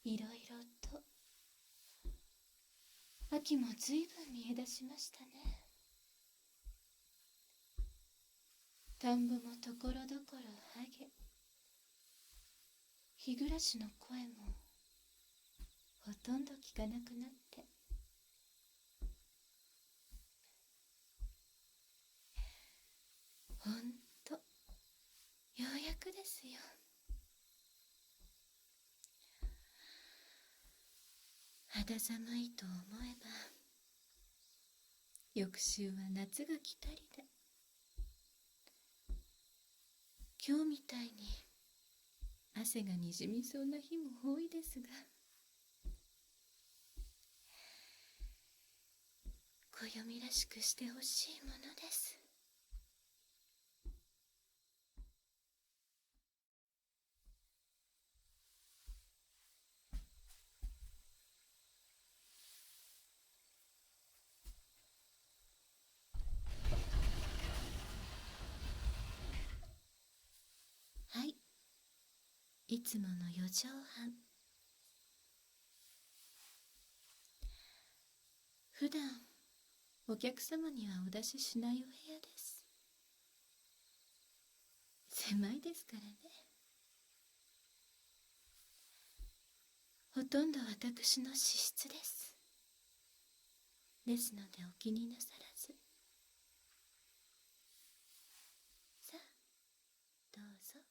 いろいろと。秋もずいぶん見え出しましたね。田んぼもところどころはげ、日暮らしの声もほとんど聞かなくなって、ほんとようやくですよ。肌寒いと思えば翌週は夏が来たりで、今日みたいに汗がにじみそうな日も多いですが、暦らしくしてほしいものです。はい、いつもの4畳半。普段お客様にはお出ししないお部屋です。狭いですからね。ほとんど私の私室です。ですのでお気になさらず。さあ、どうぞ。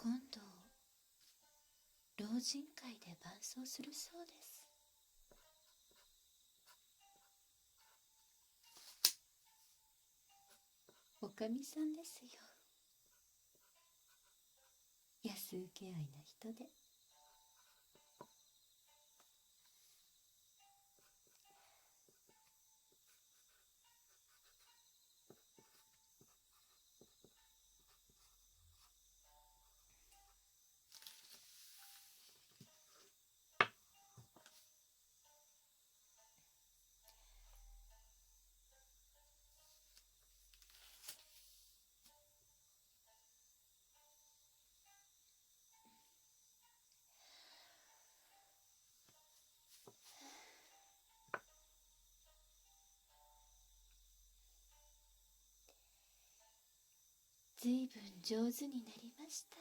今度老人会で伴奏するそうです。おかみさんですよ。安請け合いな人で。ずいぶん上手になりました。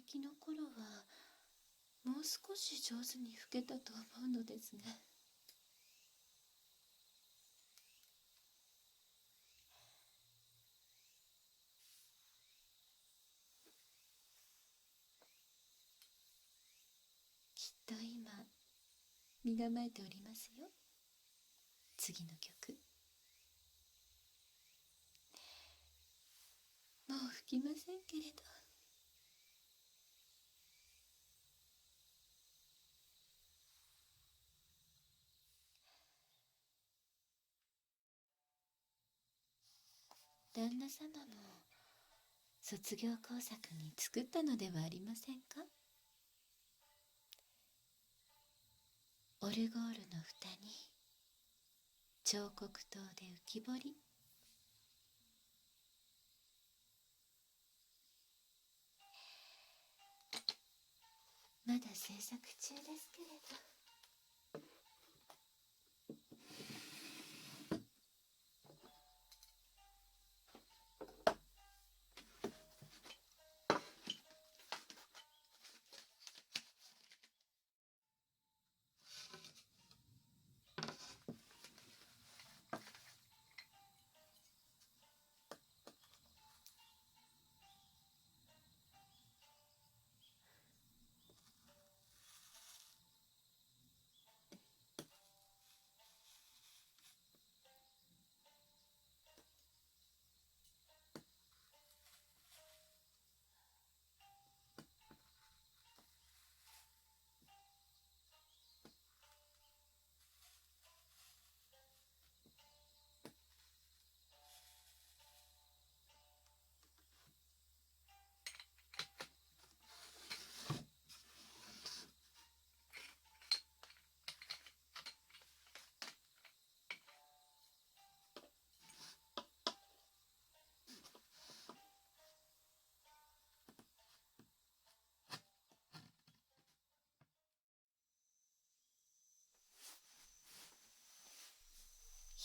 役の頃はもう少し上手に吹けたと思うのですが。きっと今身構えておりますよ、次の曲。もう吹きませんけれど。旦那様も卒業工作に作ったのではありませんか。オルゴールの蓋に彫刻刀で浮き彫り。まだ制作中ですけれど。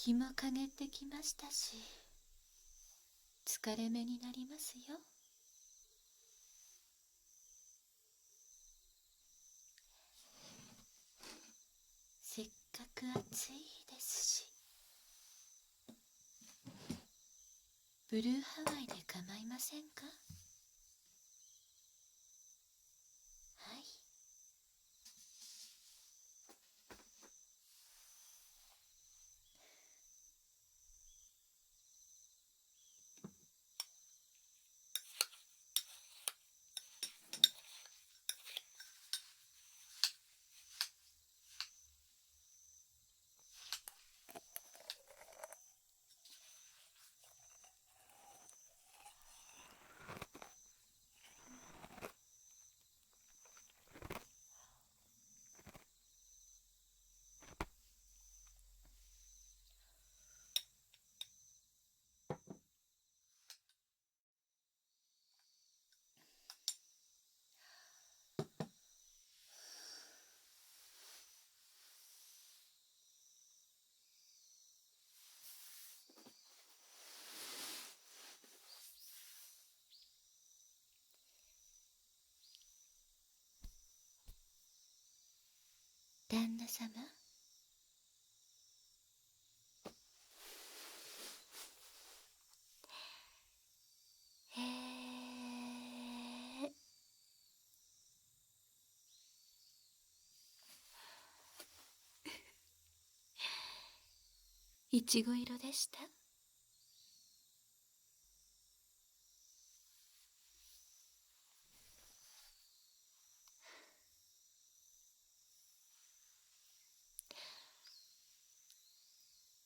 日も陰ってきましたし、疲れ目になりますよ。せっかく暑いですし、ブルーハワイで構いませんか。はい。旦那様、いちご色でした。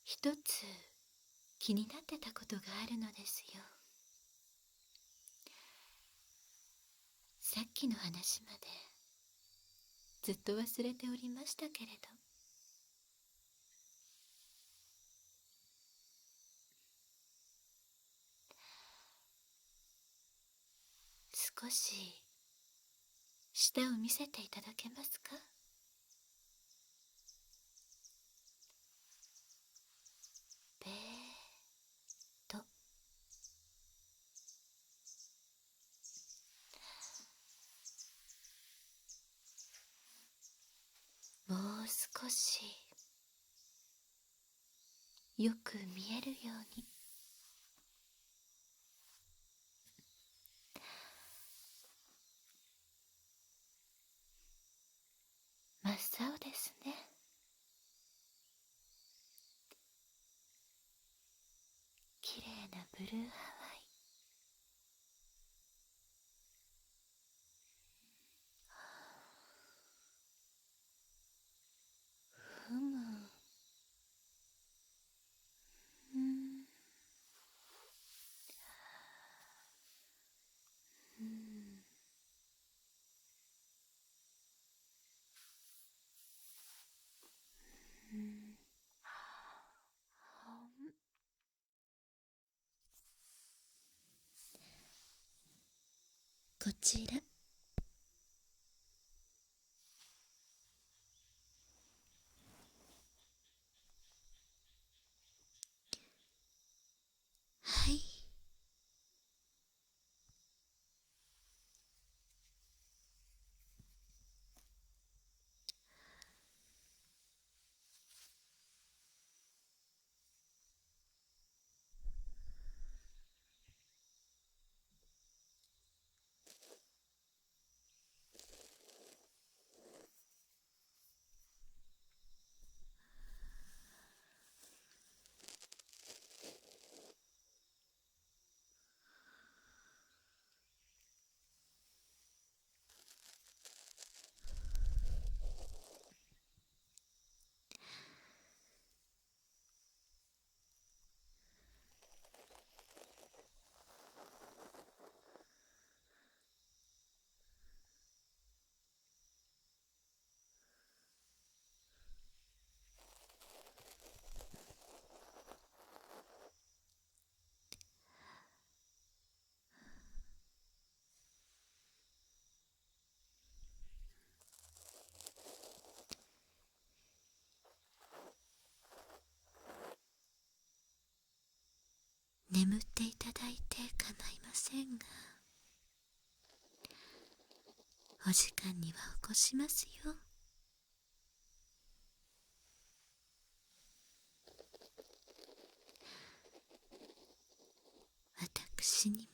一つ気になってたことがあるのですよ。さっきの話までずっと忘れておりましたけれど。少し舌を見せていただけますか。べーっと。しよく見えるように。真っ青ですね。きれいなブルーハワイ。ふむ。うん。うん。うん。こちら。はい。眠っていただいて構いませんが、お時間には起こしますよ。私に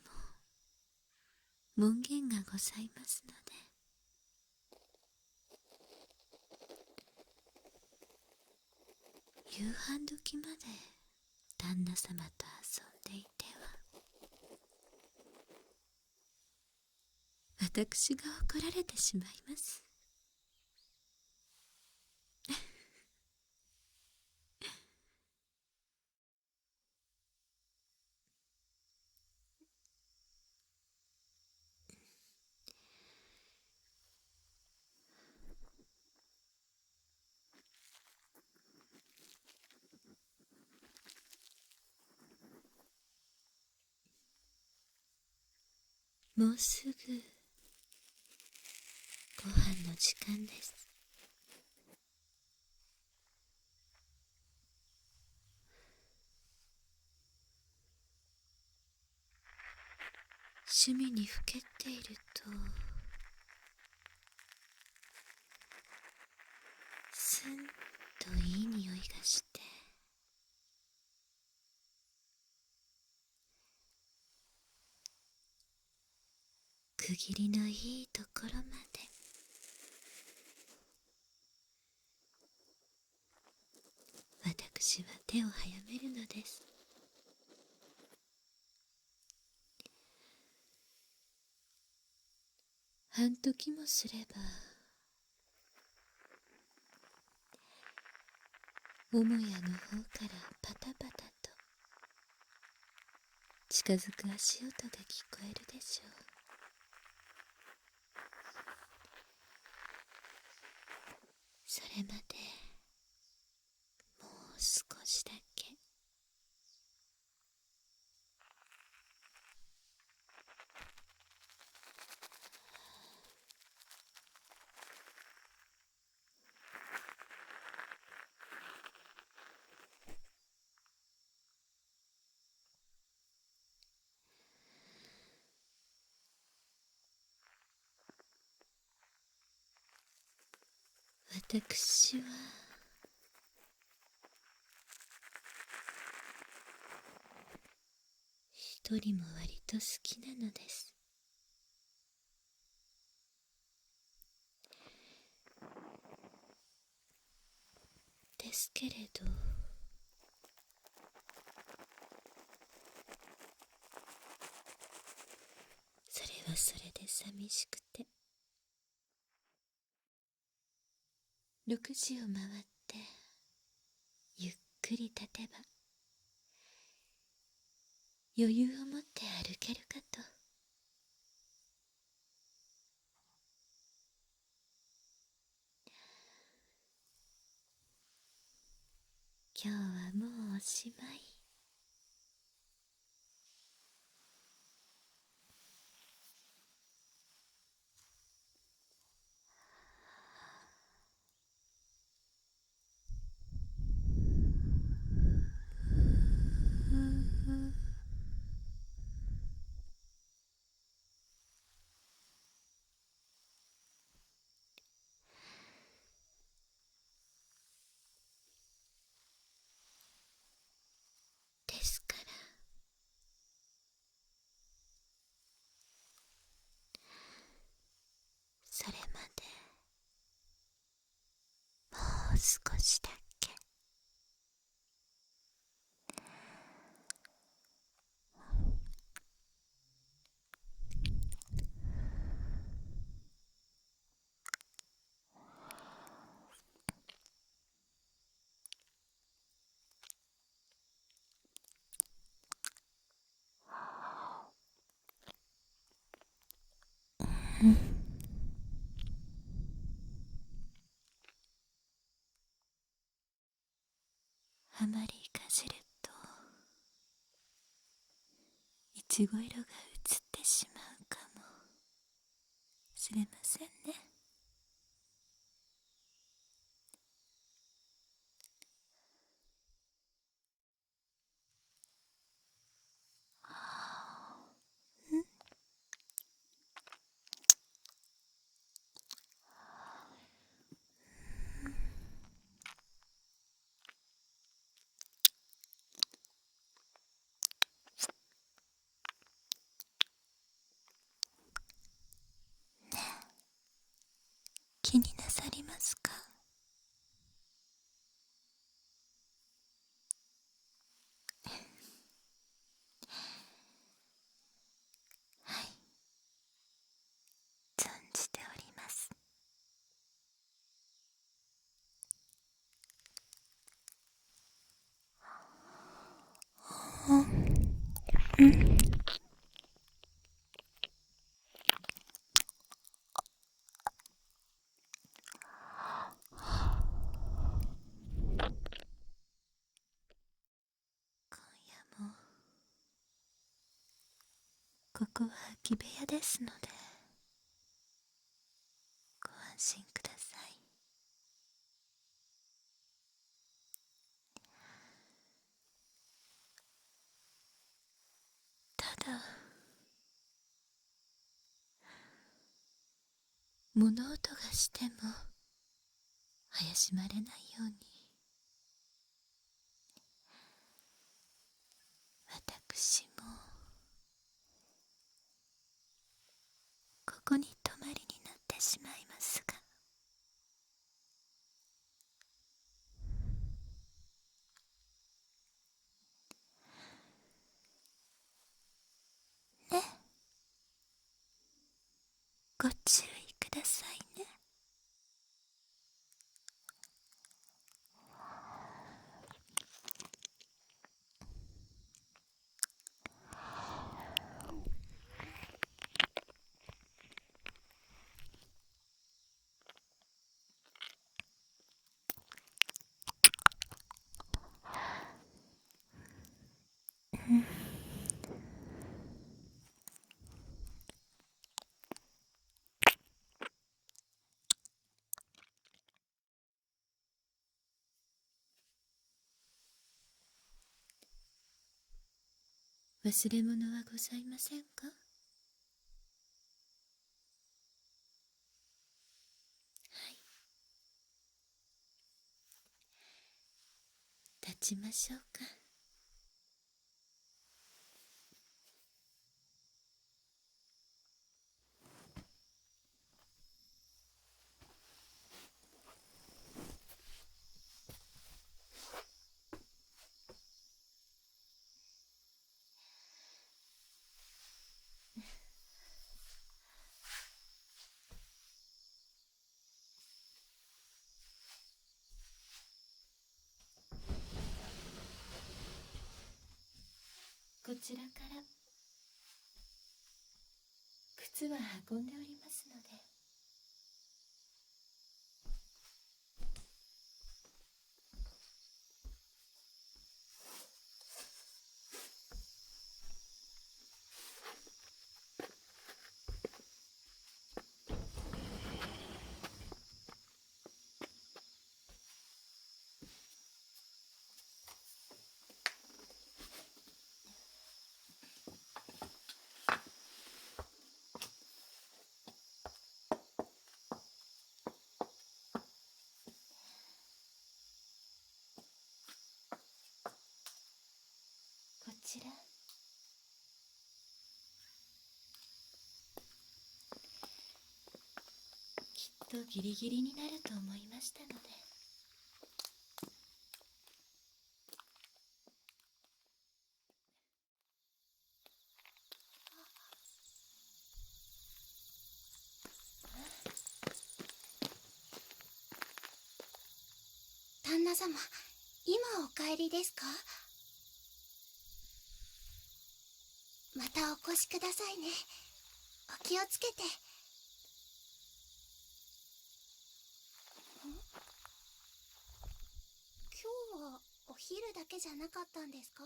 も門限がございますので、夕飯時まで旦那様と遊んでいては私が怒られてしまいます。もうすぐご飯の時間です。趣味にふけっているとすんといい匂いがして、区切りのいいところまで私は手を早めるのです。半時もすれば母屋の方からパタパタと近づく足音が聞こえるでしょう。それまでもう少しだけ。私は一人も割と好きなのです。ですけれど、それはそれで寂しくて、6時を回ってゆっくり立てば余裕を持って歩けるかと。今日はもうおしまい。ですから、それまでもう少しだけ。あまりかじるといちご色が映ってしまうかもしれませんね。気になさりますか？はい、存じております。今夜もここは空き部屋ですのでご安心ください。ただ、物音がしても怪しまれないように、私もここに泊まりになってしまいますが。ね、ご注意くださいね。忘れ物はございませんか？はい、立ちましょうか。ちらから靴は運んでおりますので。こちら、きっとギリギリになると思いましたので。旦那様、今お帰りですか？またお越しくださいね。お気をつけて。今日はお昼だけじゃなかったんですか？